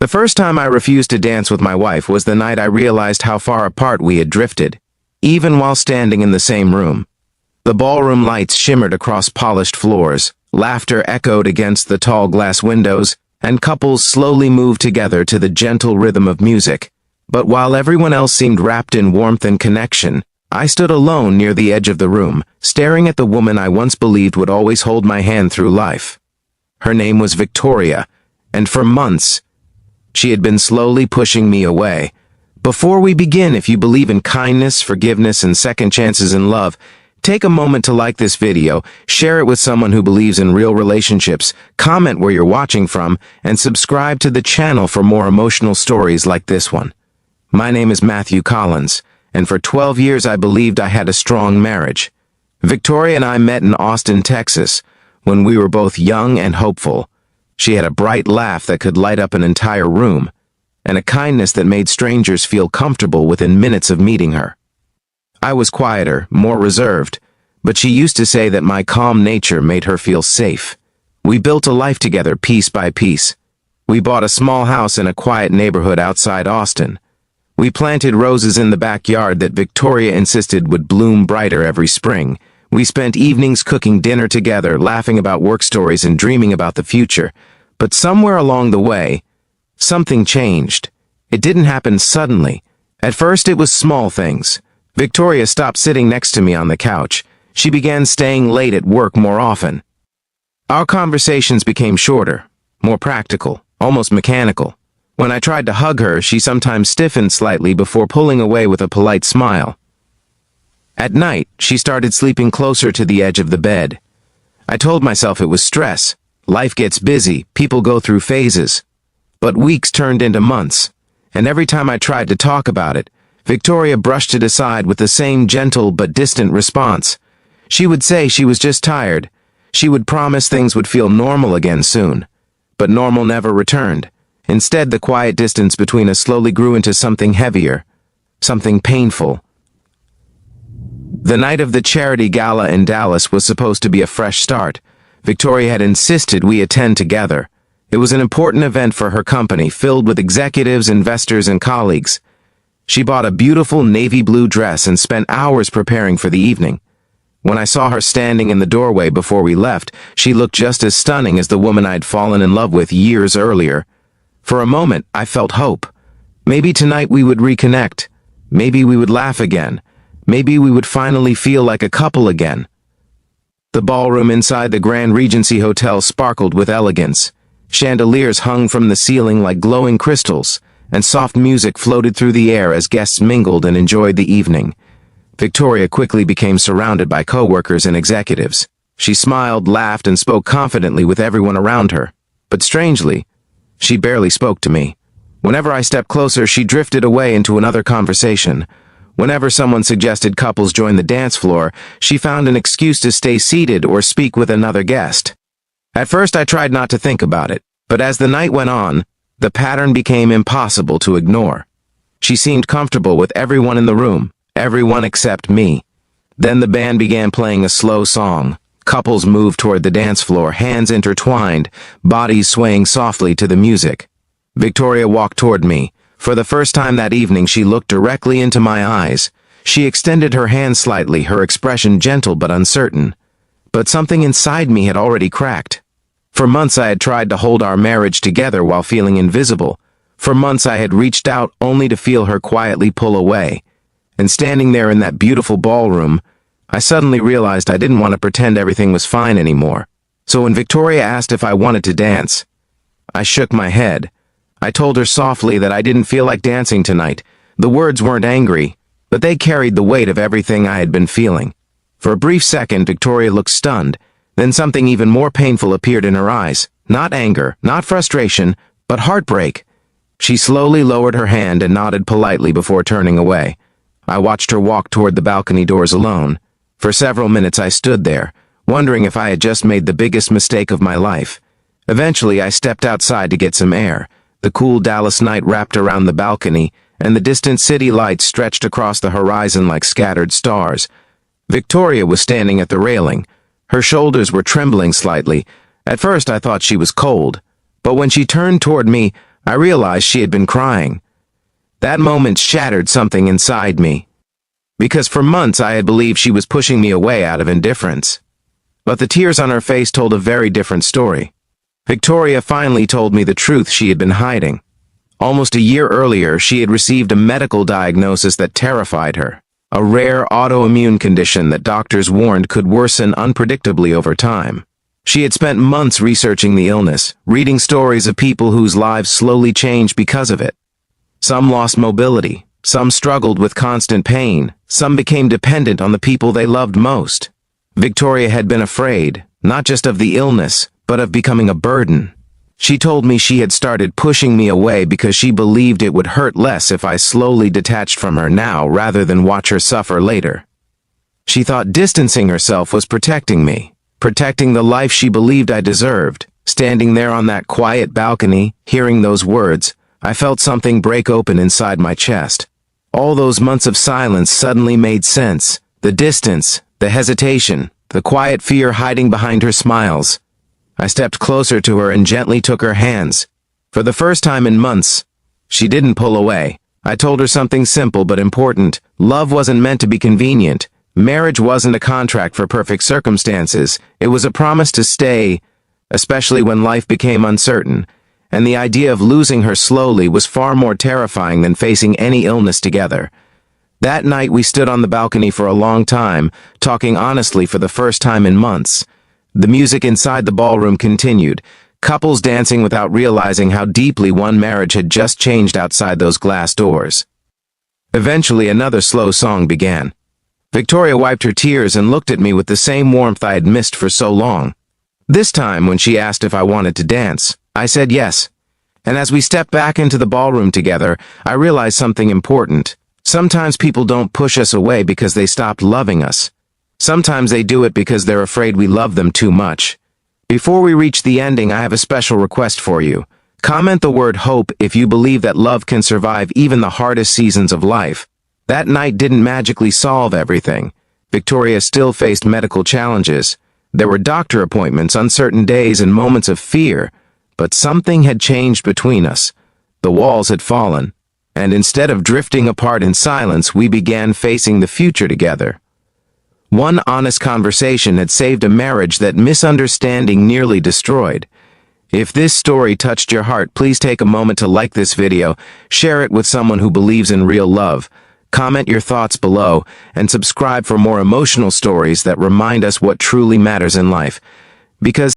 The first time I refused to dance with my wife was the night I realized how far apart we had drifted, even while standing in the same room. The ballroom lights shimmered across polished floors, laughter echoed against the tall glass windows, and couples slowly moved together to the gentle rhythm of music. But while everyone else seemed wrapped in warmth and connection, I stood alone near the edge of the room, staring at the woman I once believed would always hold my hand through life. Her name was Victoria, and for months, she had been slowly pushing me away. Before we begin, if you believe in kindness, forgiveness, and second chances in love, take a moment to like this video, share it with someone who believes in real relationships, comment where you're watching from, and subscribe to the channel for more emotional stories like this one. My name is Matthew Collins, and for 12 years I believed I had a strong marriage. Victoria and I met in Austin, Texas, when we were both young and hopeful. She had a bright laugh that could light up an entire room, and a kindness that made strangers feel comfortable within minutes of meeting her. I was quieter, more reserved, but she used to say that my calm nature made her feel safe. We built a life together piece by piece. We bought a small house in a quiet neighborhood outside Austin. We planted roses in the backyard that Victoria insisted would bloom brighter every spring. We spent evenings cooking dinner together, laughing about work stories and dreaming about the future. But somewhere along the way, something changed. It didn't happen suddenly. At first it was small things. Victoria stopped sitting next to me on the couch. She began staying late at work more often. Our conversations became shorter, more practical, almost mechanical. When I tried to hug her, she sometimes stiffened slightly before pulling away with a polite smile. At night, she started sleeping closer to the edge of the bed. I told myself it was stress. Life gets busy, people go through phases. But weeks turned into months, and every time I tried to talk about it, Victoria brushed it aside with the same gentle but distant response. She would say she was just tired. She would promise things would feel normal again soon. But normal never returned. Instead, the quiet distance between us slowly grew into something heavier, something painful. The night of the charity gala in Dallas was supposed to be a fresh start. Victoria had insisted we attend together. It was an important event for her company, filled with executives, investors, and colleagues. She bought a beautiful navy blue dress and spent hours preparing for the evening. When I saw her standing in the doorway before we left, she looked just as stunning as the woman I'd fallen in love with years earlier. For a moment, I felt hope. Maybe tonight we would reconnect. Maybe we would laugh again. Maybe we would finally feel like a couple again. The ballroom inside the Grand Regency Hotel sparkled with elegance. Chandeliers hung from the ceiling like glowing crystals, and soft music floated through the air as guests mingled and enjoyed the evening. Victoria quickly became surrounded by coworkers and executives. She smiled, laughed, and spoke confidently with everyone around her. But strangely, she barely spoke to me. Whenever I stepped closer, she drifted away into another conversation. Whenever someone suggested couples join the dance floor, she found an excuse to stay seated or speak with another guest. At first, I tried not to think about it, but as the night went on, the pattern became impossible to ignore. She seemed comfortable with everyone in the room, everyone except me. Then the band began playing a slow song. Couples moved toward the dance floor, hands intertwined, bodies swaying softly to the music. Victoria walked toward me. For the first time that evening, she looked directly into my eyes. She extended her hand slightly, her expression gentle but uncertain. But something inside me had already cracked. For months I had tried to hold our marriage together while feeling invisible. For months I had reached out only to feel her quietly pull away. And standing there in that beautiful ballroom, I suddenly realized I didn't want to pretend everything was fine anymore. So when Victoria asked if I wanted to dance, I shook my head. I told her softly that I didn't feel like dancing tonight. The words weren't angry, but they carried the weight of everything I had been feeling. For a brief second, Victoria looked stunned. Then something even more painful appeared in her eyes. Not anger, not frustration, but heartbreak. She slowly lowered her hand and nodded politely before turning away. I watched her walk toward the balcony doors alone. For several minutes I stood there, wondering if I had just made the biggest mistake of my life. Eventually I stepped outside to get some air. The cool Dallas night wrapped around the balcony, and the distant city lights stretched across the horizon like scattered stars. Victoria was standing at the railing. Her shoulders were trembling slightly. At first I thought she was cold, but when she turned toward me, I realized she had been crying. That moment shattered something inside me, because for months I had believed she was pushing me away out of indifference. But the tears on her face told a very different story. Victoria finally told me the truth she had been hiding. Almost a year earlier, she had received a medical diagnosis that terrified her, a rare autoimmune condition that doctors warned could worsen unpredictably over time. She had spent months researching the illness, reading stories of people whose lives slowly changed because of it. Some lost mobility, some struggled with constant pain, some became dependent on the people they loved most. Victoria had been afraid, not just of the illness, but of becoming a burden. She told me she had started pushing me away because she believed it would hurt less if I slowly detached from her now rather than watch her suffer later. She thought distancing herself was protecting me, protecting the life she believed I deserved. Standing there on that quiet balcony, hearing those words, I felt something break open inside my chest. All those months of silence suddenly made sense. The distance, the hesitation, the quiet fear hiding behind her smiles. I stepped closer to her and gently took her hands. For the first time in months, she didn't pull away. I told her something simple but important. Love wasn't meant to be convenient. Marriage wasn't a contract for perfect circumstances. It was a promise to stay, especially when life became uncertain. And the idea of losing her slowly was far more terrifying than facing any illness together. That night we stood on the balcony for a long time, talking honestly for the first time in months. The music inside the ballroom continued, couples dancing without realizing how deeply one marriage had just changed outside those glass doors. Eventually another slow song began. Victoria wiped her tears and looked at me with the same warmth I had missed for so long. This time, when she asked if I wanted to dance, I said yes. And as we stepped back into the ballroom together, I realized something important. Sometimes people don't push us away because they stopped loving us. Sometimes they do it because they're afraid we love them too much. Before we reach the ending, I have a special request for you. Comment the word hope if you believe that love can survive even the hardest seasons of life. That night didn't magically solve everything. Victoria still faced medical challenges. There were doctor appointments, uncertain days, and moments of fear. But something had changed between us. The walls had fallen. And instead of drifting apart in silence, we began facing the future together. One honest conversation had saved a marriage that misunderstanding nearly destroyed. If this story touched your heart, please take a moment to like this video, share it with someone who believes in real love, comment your thoughts below, and subscribe for more emotional stories that remind us what truly matters in life. Because